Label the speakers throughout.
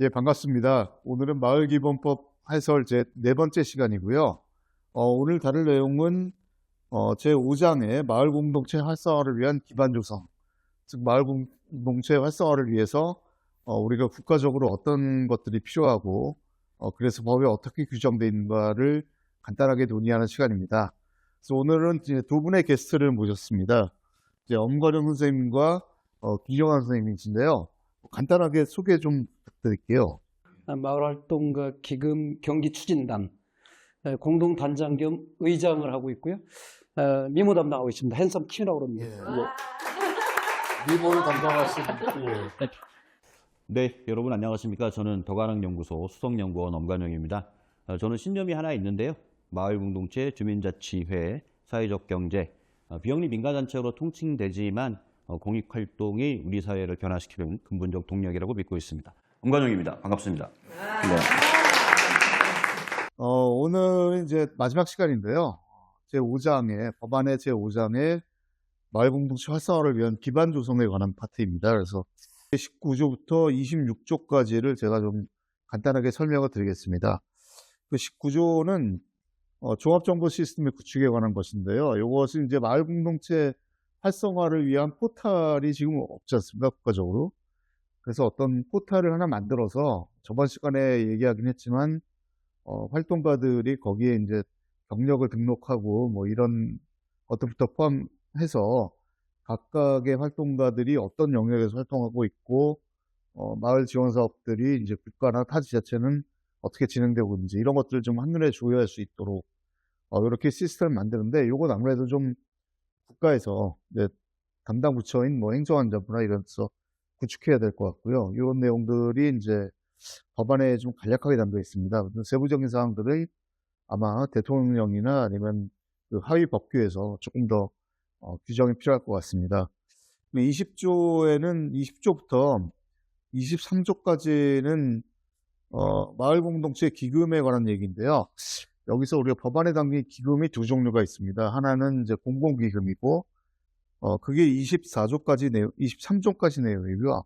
Speaker 1: 예, 반갑습니다. 오늘은 마을기본법 해설 제 네 번째 시간이고요. 오늘 다룰 내용은 제 5장의 마을 공동체 활성화를 위한 기반 조성, 즉 마을 공동체 활성화를 위해서 우리가 국가적으로 어떤 것들이 필요하고 그래서 법에 어떻게 규정되어 있는가를 간단하게 논의하는 시간입니다. 그래서 오늘은 이제 두 분의 게스트를 모셨습니다. 이제 엄건영 선생님과 김정환 선생님이신데요. 간단하게 소개 좀 부탁드릴게요.
Speaker 2: 마을활동 기금 경기추진단 공동단장 겸 의장을 하고 있고요. 미모 담당하고 있습니다. 핸섬 킴이라고 합니다.
Speaker 1: 미모를 담당하신
Speaker 3: 네, 여러분 안녕하십니까. 저는 더가락연구소 수석연구원 엄관영입니다. 저는 신념이 하나 있는데요. 마을공동체, 주민자치회, 사회적 경제, 비영리 민간단체로 통칭되지만 공익활동이 우리 사회를 변화시키는 근본적 동력이라고 믿고 있습니다. 엄관영입니다. 반갑습니다. 네.
Speaker 1: 오늘 이제 마지막 시간인데요. 법안의 제5장의 마을공동체 활성화를 위한 기반 조성에 관한 파트입니다. 그래서 19조부터 26조까지를 제가 좀 간단하게 설명을 드리겠습니다. 그 19조는 종합정보 시스템의 구축에 관한 것인데요. 이것은 이제 마을공동체 활성화를 위한 포탈이 지금 없지 않습니까? 국가적으로. 그래서 어떤 포탈을 하나 만들어서 저번 시간에 얘기하긴 했지만 활동가들이 거기에 이제 경력을 등록하고 뭐 이런 것들부터 포함해서 각각의 활동가들이 어떤 영역에서 활동하고 있고 마을 지원 사업들이 이제 국가나 타 지자체는 어떻게 진행되고 있는지 이런 것들을 좀 한눈에 조회할 수 있도록 이렇게 시스템을 만드는데 이건 아무래도 좀 국가에서 이제 담당 부처인 뭐 행정안전부나 이런 데서 구축해야 될 것 같고요. 이런 내용들이 이제 법안에 좀 간략하게 담겨 있습니다. 세부적인 사항들을 아마 대통령령이나 아니면 그 하위 법규에서 조금 더 규정이 필요할 것 같습니다. 20조부터 23조까지는 마을 공동체 기금에 관한 얘기인데요. 여기서 우리가 법안에 담긴 기금이 두 종류가 있습니다. 하나는 이제 공공기금이고 그게 23조까지 내용이고요.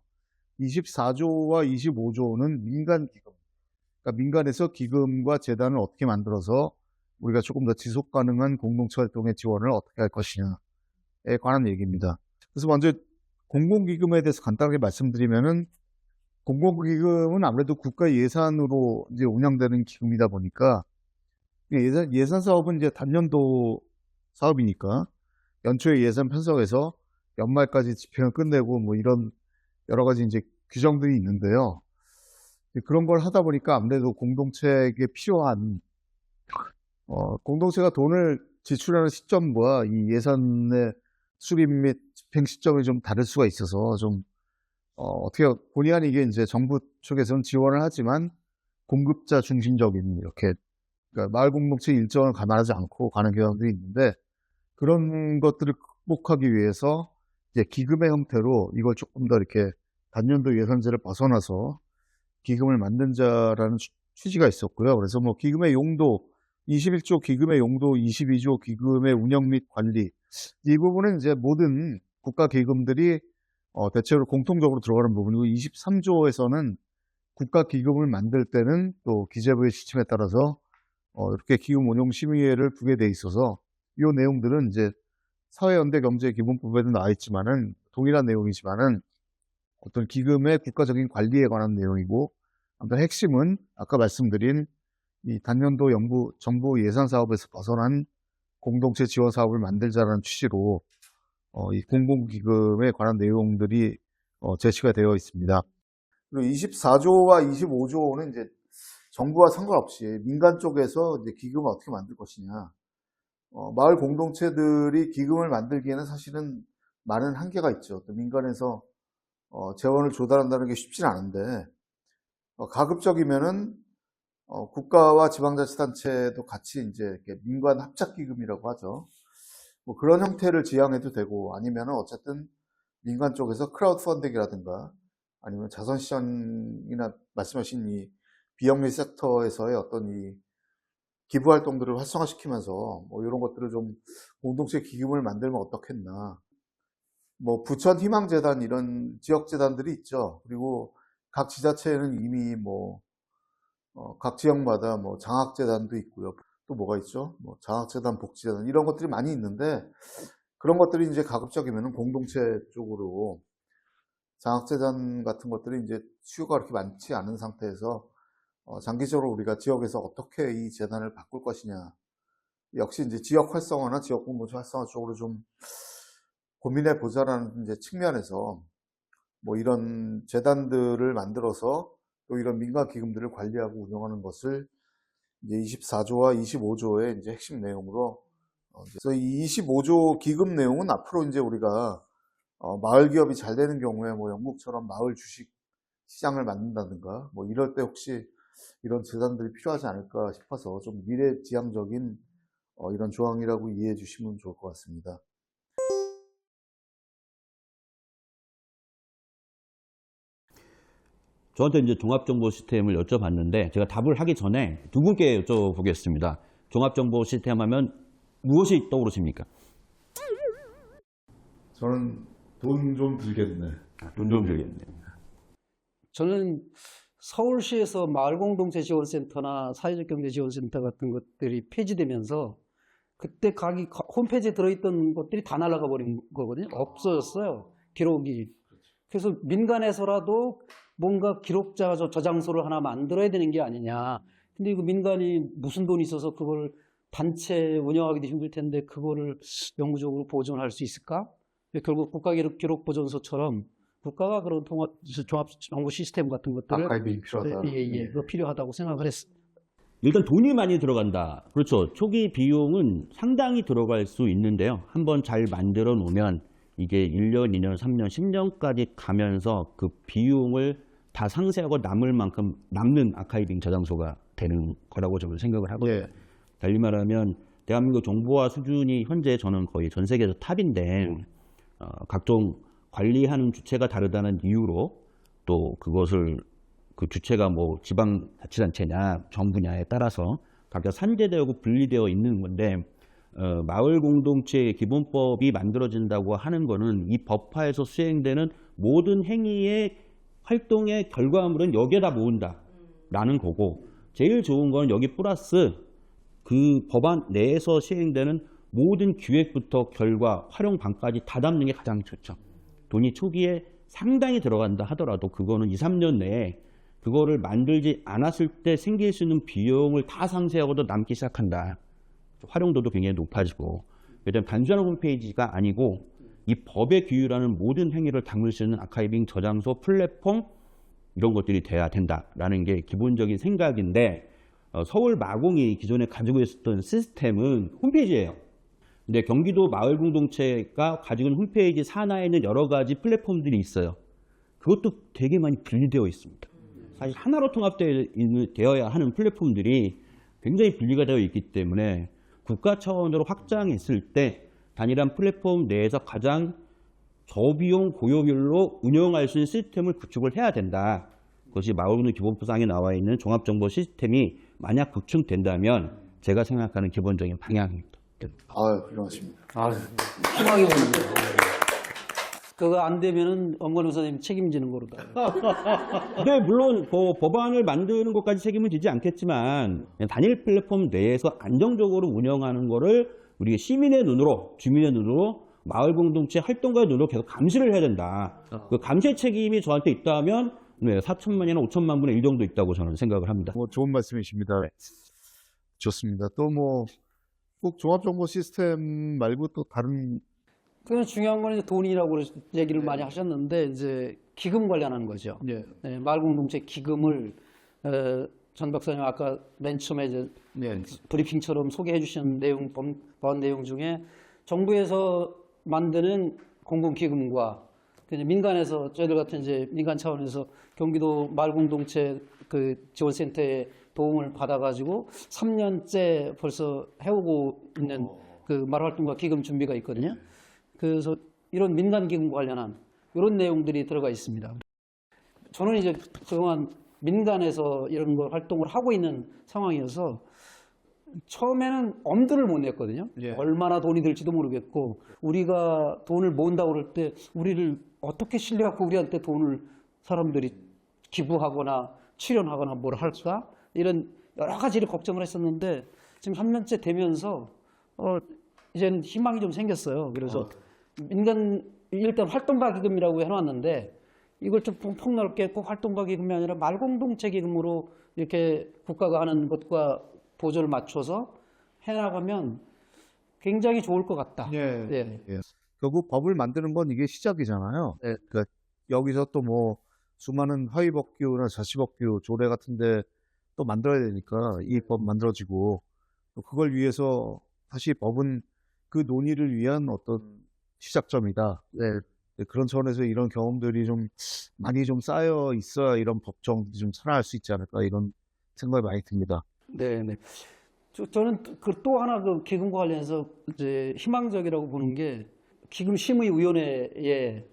Speaker 1: 24조와 25조는 민간기금. 그러니까 민간에서 기금과 재단을 어떻게 만들어서 우리가 조금 더 지속 가능한 공동체 활동의 지원을 어떻게 할 것이냐에 관한 얘기입니다. 그래서 먼저 공공기금에 대해서 간단하게 말씀드리면은 공공기금은 아무래도 국가 예산으로 이제 운영되는 기금이다 보니까 예산 사업은 이제 단년도 사업이니까 연초에 예산 편성해서 연말까지 집행을 끝내고 뭐 이런 여러 가지 이제 규정들이 있는데요. 그런 걸 하다 보니까 아무래도 공동체에게 필요한 공동체가 돈을 지출하는 시점과 이 예산의 수립 및 집행 시점이 좀 다를 수가 있어서 좀 어떻게 본의 아니게 이제 정부 쪽에서는 지원을 하지만 공급자 중심적인 이렇게 그러니까 마을 공동체 일정을 감안하지 않고 가는 경우들이 있는데 그런 것들을 극복하기 위해서 이제 기금의 형태로 이걸 조금 더 이렇게 단년도 예산제를 벗어나서 기금을 만든자라는 취지가 있었고요. 그래서 뭐 기금의 용도 21조 기금의 용도, 22조 기금의 운영 및 관리 이 부분은 이제 모든 국가 기금들이 대체로 공통적으로 들어가는 부분이고 23조에서는 국가 기금을 만들 때는 또 기재부의 지침에 따라서 이렇게 기금 운용 심의회를 두게 돼 있어서 이 내용들은 이제 사회연대경제기본법에도 나와 있지만은 동일한 내용이지만은 어떤 기금의 국가적인 관리에 관한 내용이고 아무튼 핵심은 아까 말씀드린 이 단년도 정부 예산 사업에서 벗어난 공동체 지원 사업을 만들자라는 취지로 이 공공기금에 관한 내용들이 제시가 되어 있습니다. 그리고 24조와 25조는 이제 정부와 상관없이 민간 쪽에서 이제 기금을 어떻게 만들 것이냐. 마을 공동체들이 기금을 만들기에는 사실은 많은 한계가 있죠. 또 민간에서 재원을 조달한다는 게 쉽지는 않은데 가급적이면은 국가와 지방자치단체도 같이 이제 이렇게 민관 합작기금이라고 하죠. 뭐 그런 형태를 지향해도 되고 아니면은 어쨌든 민간 쪽에서 크라우드 펀딩이라든가 아니면 자선시장이나 말씀하신 이 비영리 섹터에서의 어떤 이 기부 활동들을 활성화시키면서 뭐 이런 것들을 좀 공동체 기금을 만들면 어떻겠나. 뭐 부천 희망재단 이런 지역재단들이 있죠. 그리고 각 지자체에는 이미 뭐 각 지역마다 뭐 장학재단도 있고요. 또 뭐가 있죠? 뭐 장학재단, 복지재단 이런 것들이 많이 있는데 그런 것들이 이제 가급적이면 공동체 쪽으로 장학재단 같은 것들이 이제 수요가 그렇게 많지 않은 상태에서 장기적으로 우리가 지역에서 어떻게 이 재단을 바꿀 것이냐. 역시 이제 지역 활성화나 지역 공동체 활성화 쪽으로 좀 고민해 보자라는 이제 측면에서 뭐 이런 재단들을 만들어서 또 이런 민간 기금들을 관리하고 운영하는 것을 이제 24조와 25조의 이제 핵심 내용으로 그래서 이 25조 기금 내용은 앞으로 이제 우리가 마을 기업이 잘 되는 경우에 뭐 영국처럼 마을 주식 시장을 만든다든가 뭐 이럴 때 혹시 이런 재단들이 필요하지 않을까 싶어서 좀 미래지향적인 이런 조항이라고 이해해 주시면 좋을 것 같습니다.
Speaker 3: 저한테 이제 종합정보 시스템을 여쭤봤는데 제가 답을 하기 전에 두 분께 여쭤보겠습니다. 종합정보 시스템 하면 무엇이 떠오르십니까?
Speaker 1: 저는 돈 좀 들겠네.
Speaker 3: 돈 좀 들겠네요.
Speaker 2: 저는 서울시에서 마을공동체지원센터나 사회적경제지원센터 같은 것들이 폐지되면서 그때 가기 홈페이지에 들어있던 것들이 다 날아가 버린 거거든요. 없어졌어요. 기록이. 그래서 민간에서라도 뭔가 기록자 저장소를 하나 만들어야 되는 게 아니냐. 근데 이거 민간이 무슨 돈이 있어서 그걸 단체 운영하기도 힘들 텐데 그거를 영구적으로 보존할 수 있을까? 결국 국가기록보존소처럼 국가가 그런 종합정보 시스템 같은 것들을
Speaker 1: 아카이빙이 필요하다.
Speaker 2: 그거 필요하다고 생각을 했습니다.
Speaker 3: 일단 돈이 많이 들어간다. 그렇죠. 초기 비용은 상당히 들어갈 수 있는데요. 한번 잘 만들어 놓으면 이게 1년, 2년, 3년, 10년까지 가면서 그 비용을 다 상쇄하고 남을 만큼 남는 아카이빙 저장소가 되는 거라고 저는 생각을 하거든요.
Speaker 1: 예.
Speaker 3: 달리 말하면 대한민국 정보화 수준이 현재 저는 거의 전 세계에서 탑인데 각종 관리하는 주체가 다르다는 이유로 또 그것을 그 주체가 뭐 지방자치단체냐 정부냐에 따라서 각각 산재되고 분리되어 있는 건데 마을공동체 기본법이 만들어진다고 하는 거는 이 법화에서 수행되는 모든 행위의 활동의 결과물은 여기에다 모은다 라는 거고 제일 좋은 건 여기 플러스 그 법안 내에서 시행되는 모든 기획부터 결과, 활용방까지 다 담는 게 가장 좋죠. 돈이 초기에 상당히 들어간다 하더라도 그거는 2, 3년 내에 그거를 만들지 않았을 때 생길 수 있는 비용을 다 상쇄하고도 남기 시작한다. 활용도도 굉장히 높아지고 왜냐하면 단순한 홈페이지가 아니고 이 법에 규율하는 모든 행위를 담을 수 있는 아카이빙 저장소, 플랫폼 이런 것들이 돼야 된다라는 게 기본적인 생각인데 서울 마공이 기존에 가지고 있었던 시스템은 홈페이지예요. 근데 경기도 마을공동체가 가지고 있는 홈페이지 산하에는 여러 가지 플랫폼들이 있어요. 그것도 되게 많이 분리되어 있습니다. 사실 하나로 통합되어야 하는 플랫폼들이 굉장히 분리가 되어 있기 때문에 국가 차원으로 확장했을 때 단일한 플랫폼 내에서 가장 저비용 고효율로 운영할 수 있는 시스템을 구축을 해야 된다. 그것이 마을공동 기본법상에 나와 있는 종합정보 시스템이 만약 구축된다면 제가 생각하는 기본적인 방향입니다.
Speaker 1: 훌륭하십니다.
Speaker 2: 희망이 보입니다. 그거 안 되면은 엄건우 선생님 책임지는 거로다.
Speaker 3: 네, 물론 법안을 만드는 것까지 책임은 지지 않겠지만 단일 플랫폼 내에서 안정적으로 운영하는 거를 우리 시민의 눈으로, 주민의 눈으로, 마을 공동체 활동가의 눈으로 계속 감시를 해야 된다. 그 감시 책임이 저한테 있다면 4천만이나 5천만 분의 1 정도 있다고 저는 생각을 합니다.
Speaker 1: 뭐 좋은 말씀이십니다. 좋습니다. 또 뭐 꼭 종합정보 시스템 말고 또 다른
Speaker 2: 그 중요한 건 이제 돈이라고 얘기를 많이 하셨는데 이제 기금 관련한 거죠.
Speaker 1: 예.
Speaker 2: 네, 마을공동체 기금을 전 박사님 아까 맨 처음에 이제
Speaker 1: 예.
Speaker 2: 브리핑처럼 소개해 주신 내용 법안 내용 중에 정부에서 만드는 공공기금과 민간에서 저희들 같은 이제 민간 차원에서 경기도 마을공동체 그 지원센터에 도움을 받아가지고 3년째 벌써 해오고 있는 그 마을활동가 기금 준비가 있거든요. 그래서 이런 민간기금 관련한 이런 내용들이 들어가 있습니다. 저는 이제 그동안 민간에서 이런 걸 활동을 하고 있는 상황이어서 처음에는 엄두를 못 냈거든요.
Speaker 1: 예.
Speaker 2: 얼마나 돈이 들지도 모르겠고 우리가 돈을 모은다고 그럴 때 우리를 어떻게 신뢰하고 우리한테 돈을 사람들이 기부하거나 출연하거나 뭘 할까 이런 여러 가지를 걱정을 했었는데 지금 3년째 되면서 이제는 희망이 좀 생겼어요. 그래서 민간 일단 활동가 기금이라고 해놨는데 이걸 좀 폭넓게 꼭 활동가 기금이 아니라 말공동체 기금으로 이렇게 국가가 하는 것과 보조를 맞춰서 해나가면 굉장히 좋을 것 같다.
Speaker 1: 예.
Speaker 2: 예.
Speaker 1: 예. 결국 법을 만드는 건 이게 시작이잖아요. 예. 그러니까 여기서 또 뭐 수많은 허위법규나 자치법규, 조례 같은데 또 만들어야 되니까 이 법 만들어지고 또 그걸 위해서 사실 법은 그 논의를 위한 어떤 시작점이다. 네. 네, 그런 차원에서 이런 경험들이 좀 많이 좀 쌓여 있어야 이런 법정들이 좀 살아날 수 있지 않을까 이런 생각이 많이 듭니다.
Speaker 2: 네, 네. 저는 또 하나 그 기금과 관련해서 이제 희망적이라고 보는 게 기금 심의위원회에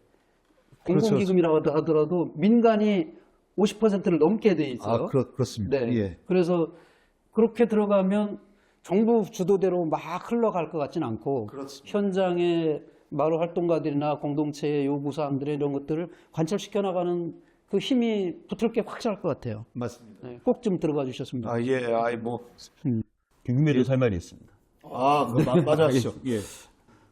Speaker 2: 공공기금이라고 하더라도 민간이 50%를 넘게 돼 있어요.
Speaker 1: 그렇습니다.
Speaker 2: 네.
Speaker 1: 예.
Speaker 2: 그래서 그렇게 들어가면 정부 주도대로 막 흘러갈 것 같지는 않고
Speaker 1: 그렇습니다.
Speaker 2: 현장에 마을 활동가들이나 공동체의 요구사항들의 이런 것들을 관철시켜 나가는 그 힘이 붙을 게 확실할 것 같아요.
Speaker 1: 맞습니다.
Speaker 2: 네, 꼭 좀 들어가 주셨으면 좋겠습니다.
Speaker 1: 예. 아이 뭐
Speaker 3: 기금에 대해서 할 말이 있습니다.
Speaker 1: 맞았죠. 예.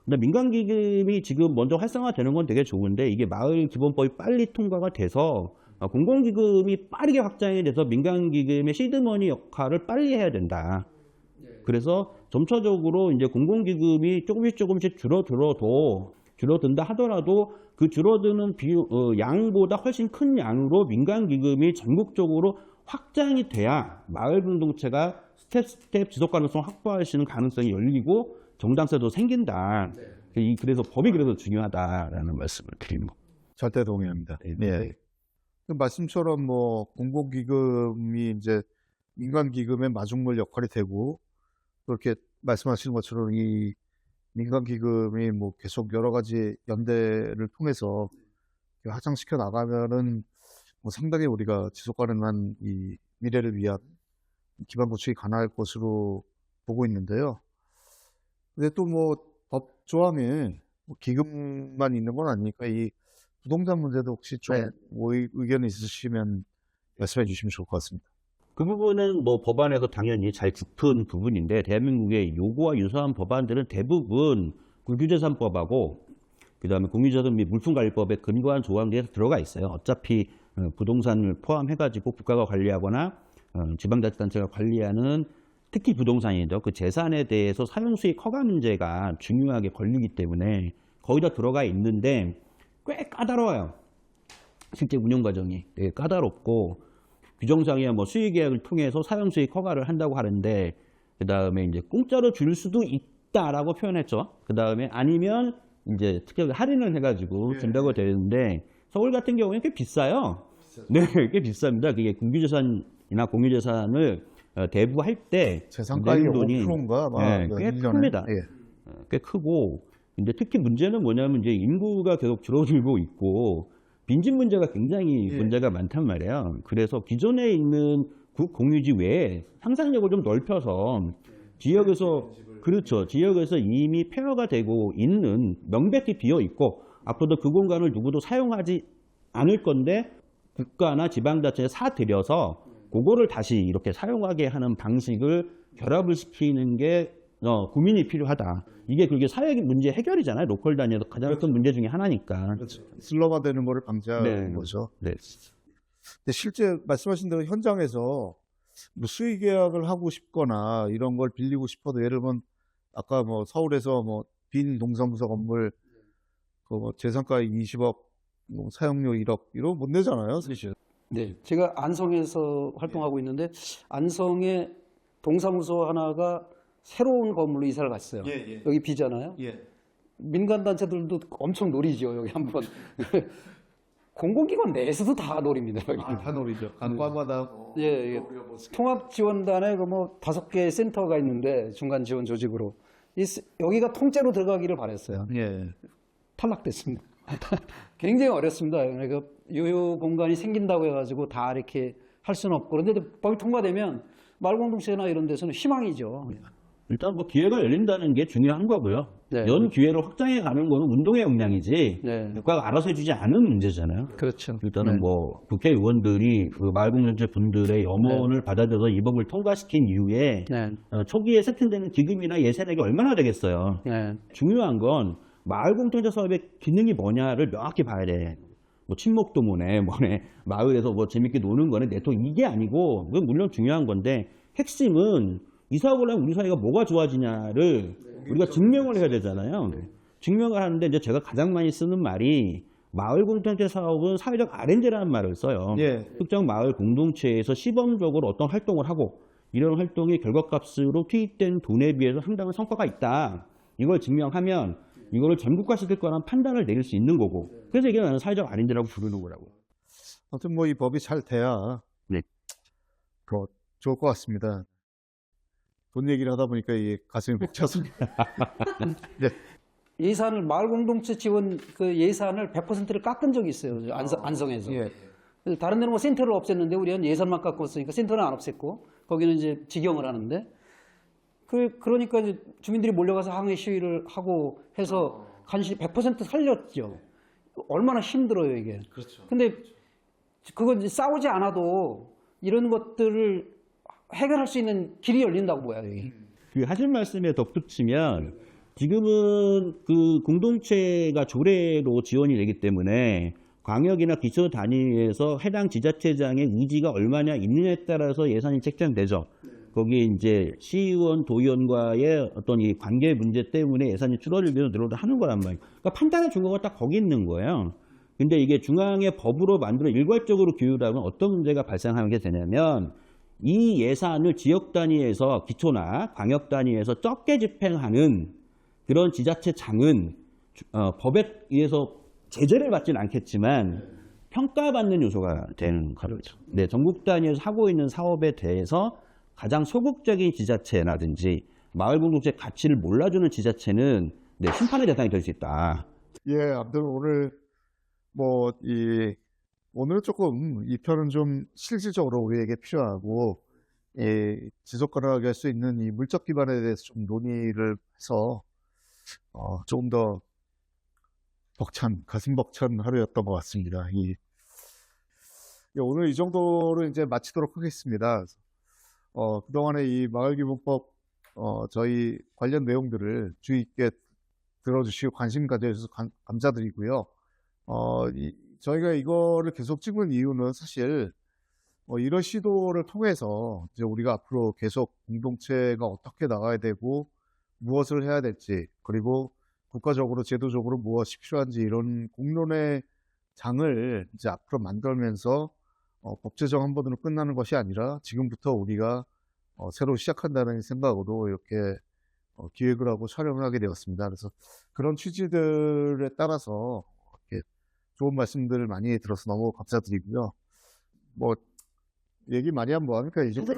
Speaker 3: 근데 민간기금이 지금 먼저 활성화되는 건 되게 좋은데 이게 마을기본법이 빨리 통과가 돼서 공공기금이 빠르게 확장이 돼서 민간기금의 시드머니 역할을 빨리 해야 된다. 그래서 점차적으로 이제 공공기금이 조금씩 줄어든다 하더라도 그 줄어드는 양보다 훨씬 큰 양으로 민간기금이 전국적으로 확장이 돼야 마을 공동체가 스텝 지속 가능성 확보할 수 있는 가능성이 열리고 정당성도 생긴다. 그래서 법이 그래서 중요하다라는 말씀을 드립니다.
Speaker 1: 절대 동의합니다. 네. 그 말씀처럼 뭐 공공기금이 이제 민간기금의 마중물 역할이 되고 그렇게 말씀하시는 것처럼 이 민간기금이 뭐 계속 여러 가지 연대를 통해서 확장시켜 나가면은 뭐 상당히 우리가 지속 가능한 이 미래를 위한 기반 구축이 가능할 것으로 보고 있는데요. 근데 또 뭐 법 조항에 뭐 기금만 있는 건 아니니까 이 부동산 문제도 혹시 좀 의견이 있으시면 말씀해 주시면 좋을 것 같습니다.
Speaker 3: 그 부분은 뭐 법안에서 당연히 잘 짚은 부분인데 대한민국의 요구와 유사한 법안들은 대부분 국유재산법하고 그다음에 공유자산 및 물품관리법에 근거한 조항들이 들어가 있어요. 어차피 부동산을 포함해가지고 국가가 관리하거나 지방자치단체가 관리하는 특히 부동산이죠. 그 재산에 대해서 사용수익 허가 문제가 중요하게 걸리기 때문에 거의 다 들어가 있는데 꽤 까다로워요. 실제 운영 과정이 되게 까다롭고 규정상이야 뭐 수의계약을 통해서 사용수익 허가를 한다고 하는데 그 다음에 이제 공짜로 줄 수도 있다라고 표현했죠. 그 다음에 아니면 이제 특별히 할인을 해가지고 준다고 되는데 서울 같은 경우에는 꽤 비싸요. 네, 꽤 비쌉니다. 그게 공유재산이나 공유재산을 대부할 때
Speaker 1: 재산가액이
Speaker 3: 내는 돈이
Speaker 1: 5%인가
Speaker 3: 꽤 큽니다. 꽤 크고 근데 특히 문제는 뭐냐면 이제 인구가 계속 줄어들고 있고 빈집 문제가 굉장히 문제가 많단 말이에요. 그래서 기존에 있는 공유지 외에 상상력을 좀 넓혀서 지역에서 그렇죠. 지역에서 이미 폐허가 되고 있는 명백히 비어 있고 앞으로도 그 공간을 누구도 사용하지 않을 건데 국가나 지방자체에 사들여서 그거를 다시 이렇게 사용하게 하는 방식을 결합을 시키는 게 고민이 필요하다. 이게 그게 사회 문제 해결이잖아요. 로컬 단위에서 가장 큰 문제 중에 하나니까.
Speaker 1: 그렇죠. 슬럼화되는 거를 방지하는 거죠.
Speaker 3: 네.
Speaker 1: 근데 실제 말씀하신 대로 현장에서 뭐 수의 계약을 하고 싶거나 이런 걸 빌리고 싶어도 예를 들면 아까 뭐 서울에서 뭐 빈 동사무소 건물 그 뭐 재산가 20억 뭐 사용료 1억 이런 못 내잖아요, 사실.
Speaker 2: 네, 제가 안성에서 활동하고 있는데 안성에 동사무소 하나가 새로운 건물로 이사를 갔어요. 여기 비잖아요. 민간 단체들도 엄청 노리죠. 여기 한번 공공기관 내에서도 다 노립니다. 여기.
Speaker 1: 다 노리죠. 간과마다
Speaker 2: 예. 통합지원단에 그 뭐 5개 센터가 있는데 중간 지원 조직으로 여기가 통째로 들어가기를 바랬어요. 탈락됐습니다. 굉장히 어렵습니다. 그러니까 유효 공간이 생긴다고 해가지고 다 이렇게 할 수는 없고 그런데 법이 통과되면 마을공동체나 이런 데서는 희망이죠.
Speaker 3: 일단 뭐 기회가 열린다는 게 중요한 거고요.
Speaker 2: 네.
Speaker 3: 연 기회를 확장해 가는 거는 운동의 역량이지
Speaker 2: 네.
Speaker 3: 국가가 알아서 해주지 않은 문제잖아요.
Speaker 2: 그렇죠.
Speaker 3: 일단은
Speaker 2: 네.
Speaker 3: 뭐 국회의원들이 그 마을공동체 분들의 염원을 받아들여서 이 법을 통과시킨 이후에
Speaker 2: 네.
Speaker 3: 초기에 세팅되는 기금이나 예산액이 얼마나 되겠어요.
Speaker 2: 네.
Speaker 3: 중요한 건 마을공동체 사업의 기능이 뭐냐를 명확히 봐야 돼. 뭐 친목도모네 뭐네 마을에서 뭐 재밌게 노는 거네 내통 이게 아니고 그건 물론 중요한 건데 핵심은 이 사업을 하면 우리 사회가 뭐가 좋아지냐를 우리가 증명을 해야 되잖아요. 증명을 하는데 이제 제가 가장 많이 쓰는 말이 마을 공동체 사업은 사회적 R&D라는 말을 써요.
Speaker 1: 예.
Speaker 3: 특정 마을 공동체에서 시범적으로 어떤 활동을 하고 이런 활동이 결과값으로 투입된 돈에 비해서 상당한 성과가 있다. 이걸 증명하면 이거를 전국화시킬 거라는 판단을 내릴 수 있는 거고. 그래서 이게 나는 사회적 R&D라고 부르는 거라고.
Speaker 1: 아무튼 뭐 이 법이 잘 돼야
Speaker 3: 네.
Speaker 1: 좋을 것 같습니다. 돈 얘기를 하다 보니까 이게 가슴이 벅차서.
Speaker 2: 예산을 마을 공동체 지원 그 예산을 100%를 깎은 적이 있어요. 안성에서.
Speaker 1: 예.
Speaker 2: 그래서 다른 데는 뭐 센터를 없앴는데 우리는 예산만 깎았으니까 센터는 안 없앴고 거기는 이제 직영을 하는데 그러니까 이제 주민들이 몰려가서 항의 시위를 하고 해서 간신히 100% 살렸죠. 얼마나 힘들어요 이게.
Speaker 1: 그렇죠.
Speaker 2: 근데 그건 이제 싸우지 않아도 이런 것들을 해결할 수 있는 길이 열린다고 봐요. 여기.
Speaker 3: 그 하신 말씀에 덧붙이면 지금은 그 공동체가 조례로 지원이 되기 때문에 광역이나 기초 단위에서 해당 지자체장의 의지가 얼마나 있느냐에 따라서 예산이 책정되죠. 거기에 이제 시의원, 도의원과의 어떤 이 관계 문제 때문에 예산이 줄어들기도 늘어도 하는 거란 말이에요. 그러니까 판단의 중요가 딱 거기 있는 거예요. 근데 이게 중앙의 법으로 만들어 일괄적으로 규율하면 어떤 문제가 발생하게 되냐면 이 예산을 지역 단위에서 기초나 광역 단위에서 적게 집행하는 그런 지자체장은 법에 의해서 제재를 받지는 않겠지만 평가받는 요소가 되는 거죠. 네, 전국 단위에서 하고 있는 사업에 대해서 가장 소극적인 지자체라든지 마을 공동체 가치를 몰라주는 지자체는 네, 심판의 대상이 될 수 있다.
Speaker 1: 예, 아무튼 오늘 오늘은 조금 이 편은 좀 실질적으로 우리에게 필요하고 지속 가능하게 할 수 있는 이 물적 기반에 대해서 좀 논의를 해서 조금 더 가슴 벅찬 하루였던 것 같습니다. 오늘 이 정도로 이제 마치도록 하겠습니다. 그동안에 이 마을기본법 저희 관련 내용들을 주의 있게 들어주시고 관심 가져주셔서 감사드리고요. 저희가 이거를 계속 찍은 이유는 사실 이런 시도를 통해서 이제 우리가 앞으로 계속 공동체가 어떻게 나가야 되고 무엇을 해야 될지 그리고 국가적으로 제도적으로 무엇이 필요한지 이런 공론의 장을 이제 앞으로 만들면서 법 제정 한 번으로 끝나는 것이 아니라 지금부터 우리가 새로 시작한다는 생각으로 이렇게 기획을 하고 촬영을 하게 되었습니다. 그래서 그런 취지들에 따라서 이렇게 좋은 말씀들을 많이 들어서 너무 감사드리고요. 얘기 많이 하면 뭐합니까? 이 정도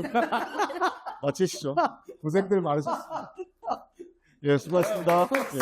Speaker 1: 마치시죠. 고생들 많으셨습니다. 예, 수고하셨습니다. 예.